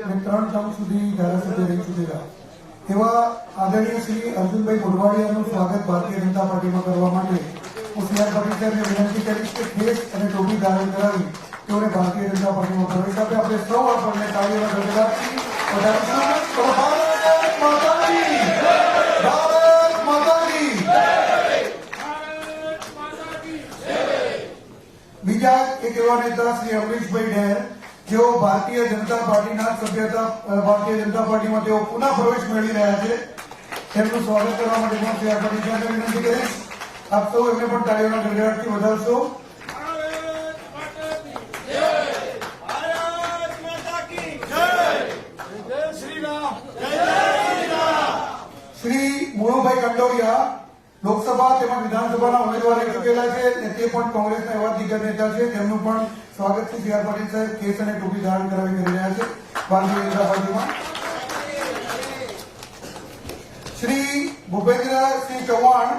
અને 3 ટર્મ સુધી ધારાસભ્ય રહી ચૂકેલા એવા આદરણીય શ્રી અર્જુનભાઈ મોઢવાડિયાનું સ્વાગત ભારતીય જનતા પાર્ટીમાં કરવા માટે હું સી આર પાટીલ સાહેબને વિનંતી કરીશ કે ખેસ અને ટોપી ધારણ કરાવી તેઓને ભારતીય જનતા પાર્ટીમાં પ્રવેશ આપે. આપણે સૌ આપણને તાળીઓના ગગડાટથી વધારીશું. ભારત માતા કી જય! ભારત માતા કી જય! બીજા એક એવા નેતા શ્રી અમરીશભાઈ ડેર, જેઓ ભારતીય જનતા પાર્ટીના સભ્યતા ભારતીય જનતા પાર્ટીમાં તેઓ પુનઃ પ્રવેશ મેળવી રહ્યા છે. તેમનું સ્વાગત કરવા માટે હું સી આર પાટીલ સાહેબને વિનંતી કરીશ. આપ સૌ એમને પણ તાળીઓના ગડગડાટથી વધારશો. શ્રી મુળુભાઈ કંડોરિયા લોકસભા તેમજ વિધાનસભાના ઉમેદવાર રહી ચૂકેલા છે અને તે પણ કોંગ્રેસના એવા દિગ્ગજ નેતા છે. તેમનું પણ સ્વાગત છે. સી આર પાટીલ સાહેબ કેસ અને ટોપી ધારણ કરાવી કરી રહ્યા છે ભારતીય જનતા પાર્ટીમાં. શ્રી ભૂપેન્દ્રસિંહ ચૌહાણ